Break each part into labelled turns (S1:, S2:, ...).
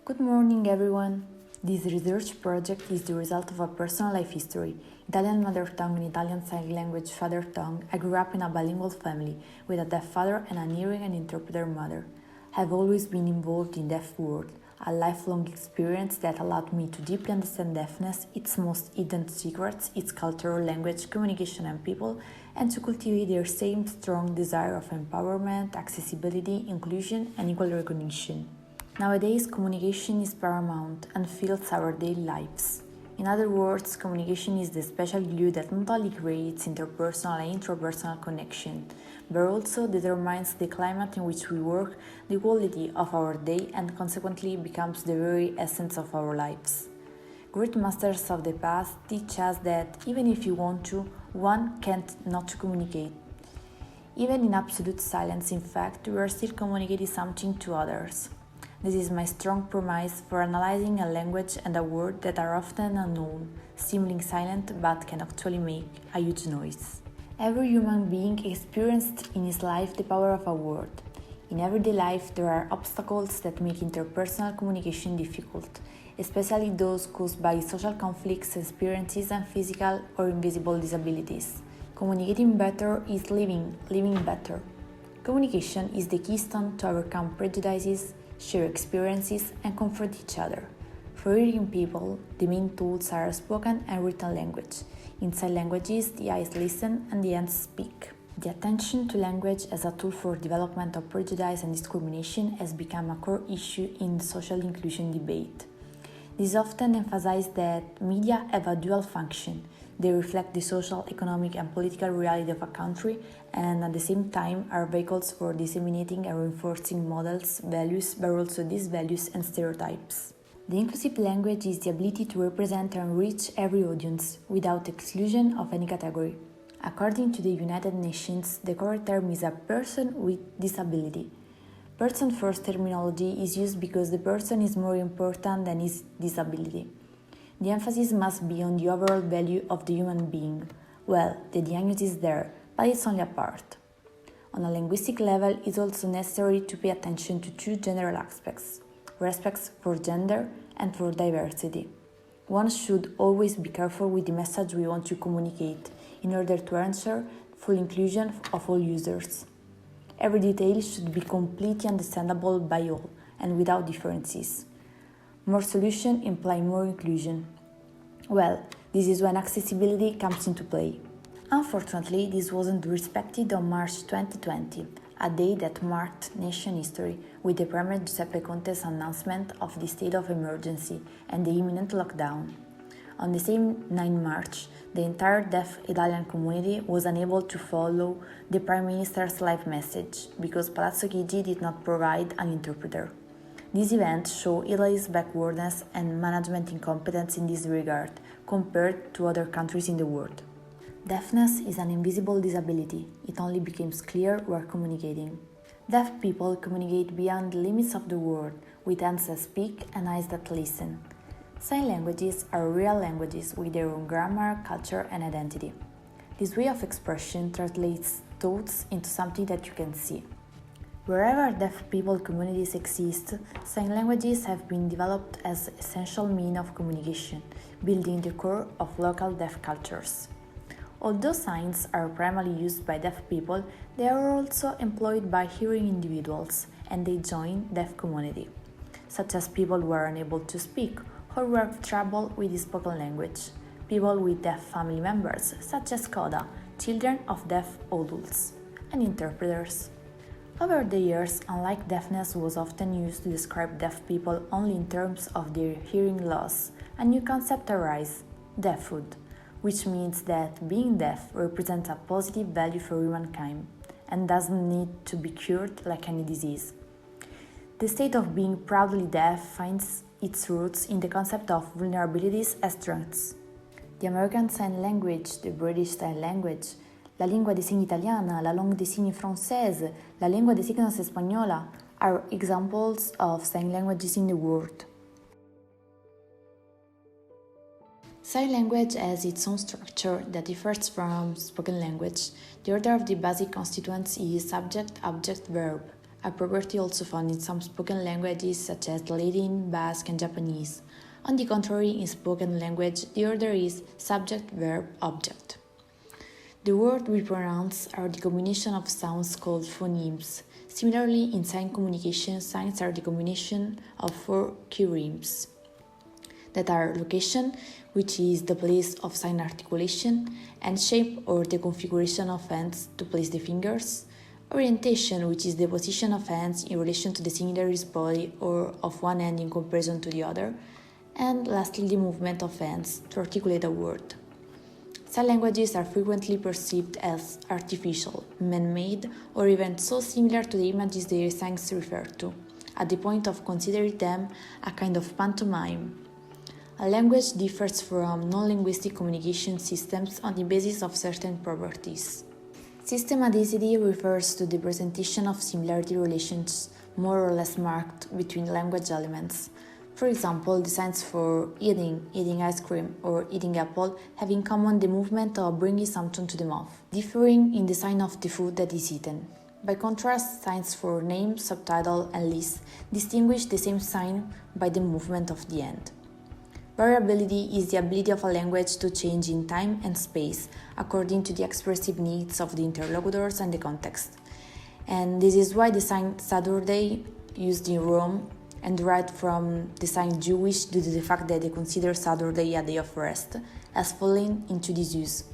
S1: Good morning, everyone. This research project is the result of a personal life history. Italian mother tongue and Italian sign language father tongue. I grew up in a bilingual family with a deaf father and an hearing and interpreter mother. I have always been involved in deaf world, a lifelong experience that allowed me to deeply understand deafness, its most hidden secrets, its culture, language, communication and people, and to cultivate their same strong desire of empowerment, accessibility, inclusion and equal recognition. Nowadays, communication is paramount and fills our daily lives. In other words, communication is the special glue that not only creates interpersonal and intrapersonal connection, but also determines the climate in which we work, the quality of our day, and consequently becomes the very essence of our lives. Great masters of the past teach us that even if you want to, one can't not communicate. Even in absolute silence, in fact, we are still communicating something to others. This is my strong premise for analyzing a language and a word that are often unknown, seemingly silent but can actually make a huge noise. Every human being experienced in his life the power of a word. In everyday life, there are obstacles that make interpersonal communication difficult, especially those caused by social conflicts, experiences, and physical or invisible disabilities. Communicating better is living better. Communication is the keystone to overcome prejudices, share experiences, and comfort each other. For hearing people, the main tools are spoken and written language. In sign languages, the eyes listen and the hands speak. The attention to language as a tool for development of prejudice and discrimination has become a core issue in the social inclusion debate. This often emphasizes that media have a dual function. They reflect the social, economic, and political reality of a country, and at the same time are vehicles for disseminating and reinforcing models, values, but also disvalues and stereotypes. The inclusive language is the ability to represent and reach every audience, without exclusion of any category. According to the United Nations, the correct term is a person with disability. Person-first terminology is used because the person is more important than his disability. The emphasis must be on the overall value of the human being. Well, the diagnosis is there, but it's only a part. On a linguistic level, it's also necessary to pay attention to two general aspects: respect for gender and for diversity. One should always be careful with the message we want to communicate in order to ensure full inclusion of all users. Every detail should be completely understandable by all and without differences. More solutions imply more inclusion. Well, this is when accessibility comes into play. Unfortunately, this wasn't respected on March 2020, a day that marked nation history with the Premier Giuseppe Conte's announcement of the state of emergency and the imminent lockdown. On the same 9 March, the entire deaf Italian community was unable to follow the Prime Minister's live message because Palazzo Chigi did not provide an interpreter. These events show Italy's backwardness and management incompetence in this regard compared to other countries in the world. Deafness is an invisible disability. It only becomes clear while communicating. Deaf people communicate beyond the limits of the word, with hands that speak and eyes that listen. Sign languages are real languages with their own grammar, culture, and identity. This way of expression translates thoughts into something that you can see. Wherever deaf people communities exist, sign languages have been developed as essential means of communication, building the core of local deaf cultures. Although signs are primarily used by deaf people, they are also employed by hearing individuals, and they join deaf community, such as people who are unable to speak or who have trouble with the spoken language, people with deaf family members, such as CODA, children of deaf adults, and interpreters. Over the years, unlike deafness was often used to describe deaf people only in terms of their hearing loss, a new concept arises, deafhood, which means that being deaf represents a positive value for humankind and doesn't need to be cured like any disease. The state of being proudly deaf finds its roots in the concept of vulnerabilities as strengths. The American Sign Language, the British Sign Language, la lingua dei segni italiana, la langue dei segni française, la lingua dei signos spagnola are examples of sign languages in the world. Sign language has its own structure that differs from spoken language. The order of the basic constituents is subject, object, verb. a property also found in some spoken languages such as Latin, Basque, and Japanese. On the contrary, in spoken language, the order is subject, verb, object. The words we pronounce are the combination of sounds called phonemes. Similarly, in sign communication, signs are the combination of 4 key rhythms that are location, which is the place of sign articulation, and shape or the configuration of hands to place the fingers, orientation, which is the position of hands in relation to the signatory's body or of one hand in comparison to the other, and lastly the movement of hands to articulate a word. Sign languages are frequently perceived as artificial, man-made, or even so similar to the images their signs refer to, at the point of considering them a kind of pantomime. A language differs from non-linguistic communication systems on the basis of certain properties. Systematicity refers to the presentation of similarity relations more or less marked between language elements. For example, the signs for eating ice cream, or eating apple have in common the movement of bringing something to the mouth, differing in the sign of the food that is eaten. By contrast, signs for name, subtitle, and list distinguish the same sign by the movement of the hand. Variability is the ability of a language to change in time and space according to the expressive needs of the interlocutors and the context. And this is why the sign Saturday, used in Rome, and derived from the sign Jewish due to the fact that they consider Saturday a day of rest, has fallen into disuse.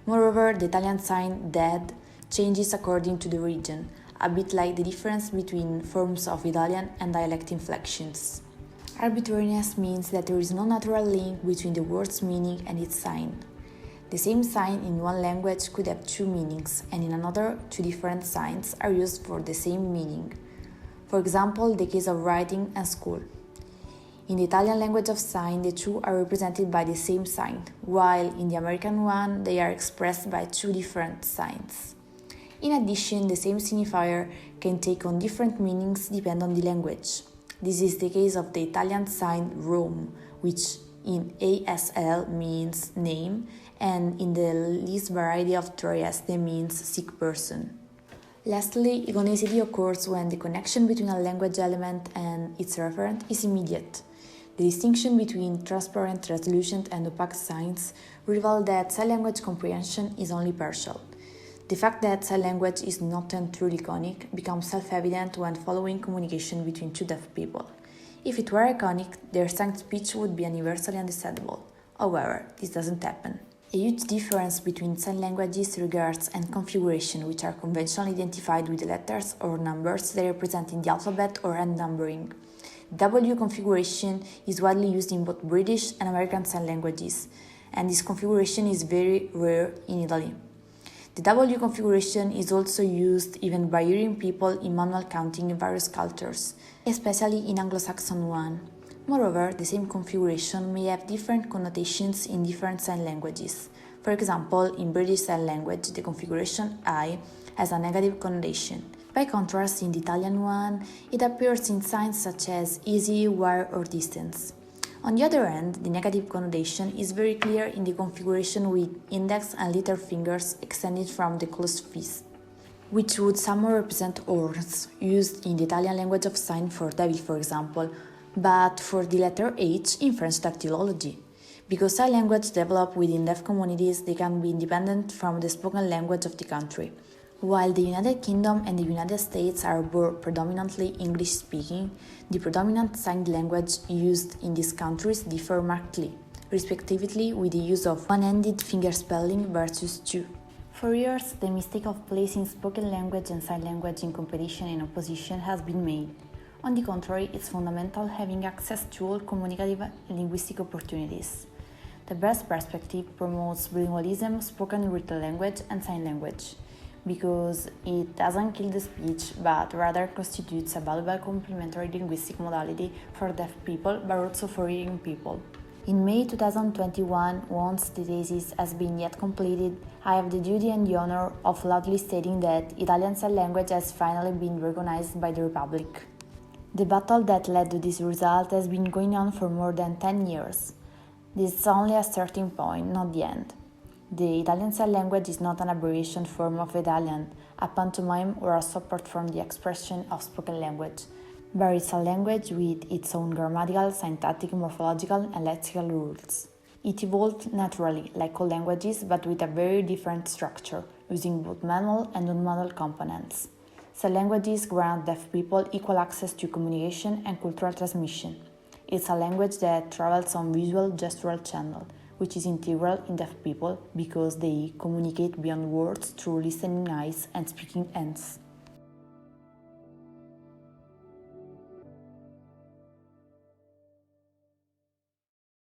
S1: Moreover, the Italian sign Dad changes according to the region, a bit like the difference between forms of Italian and dialect inflections. Arbitrariness means that there is no natural link between the word's meaning and its sign. The same sign in one language could have 2 meanings, and in another, 2 different signs are used for the same meaning. For example, the case of writing and school. In the Italian language of sign, the 2 are represented by the same sign, while in the American one, they are expressed by 2 different signs. In addition, the same signifier can take on different meanings depending on the language. This is the case of the Italian sign Rome, which in ASL means name, and in the least variety of Trieste means sick person. Lastly, iconicity occurs when the connection between a language element and its referent is immediate. The distinction between transparent, translucent, and opaque signs reveal that sign language comprehension is only partial. The fact that sign language is not and truly iconic becomes self-evident when following communication between 2 deaf people. If it were iconic, their sign speech would be universally understandable. However, this doesn't happen. A huge difference between sign languages regards hand configuration, which are conventionally identified with letters or numbers that represent in the alphabet or hand numbering. W configuration is widely used in both British and American sign languages, and this configuration is very rare in Italy. The W configuration is also used even by hearing people in manual counting in various cultures, especially in Anglo-Saxon one. Moreover, the same configuration may have different connotations in different sign languages. For example, in British Sign Language, the configuration I has a negative connotation. By contrast, in the Italian one, it appears in signs such as easy, wire, or distance. On the other hand, the negative connotation is very clear in the configuration with index and little fingers extended from the closed fist, which would somehow represent horns, used in the Italian language of sign for devil, for example, but for the letter H in French dactylology. Because sign language developed within deaf communities, they can be independent from the spoken language of the country. While the United Kingdom and the United States are both predominantly English-speaking, the predominant sign language used in these countries differ markedly, respectively with the use of one-handed fingerspelling versus 2. For years, the mistake of placing spoken language and sign language in competition and opposition has been made. On the contrary, it's fundamental having access to all communicative and linguistic opportunities. The best perspective promotes bilingualism, spoken and written language, and sign language, because it doesn't kill the speech, but rather constitutes a valuable complementary linguistic modality for deaf people, but also for hearing people. In May 2021, once the thesis has been yet completed, I have the duty and the honor of loudly stating that Italian Sign Language has finally been recognized by the Republic. The battle that led to this result has been going on for more than 10 years. This is only a starting point, not the end. The Italian Sign Language is not an abbreviation form of Italian, a pantomime or a support from the expression of spoken language. But it's a language with its own grammatical, syntactic, morphological, and lexical rules. It evolved naturally, like all languages, but with a very different structure, using both manual and non-manual components. Some languages grant deaf people equal access to communication and cultural transmission. It's a language that travels on visual gestural channel, which is integral in deaf people because they communicate beyond words through listening eyes and speaking hands.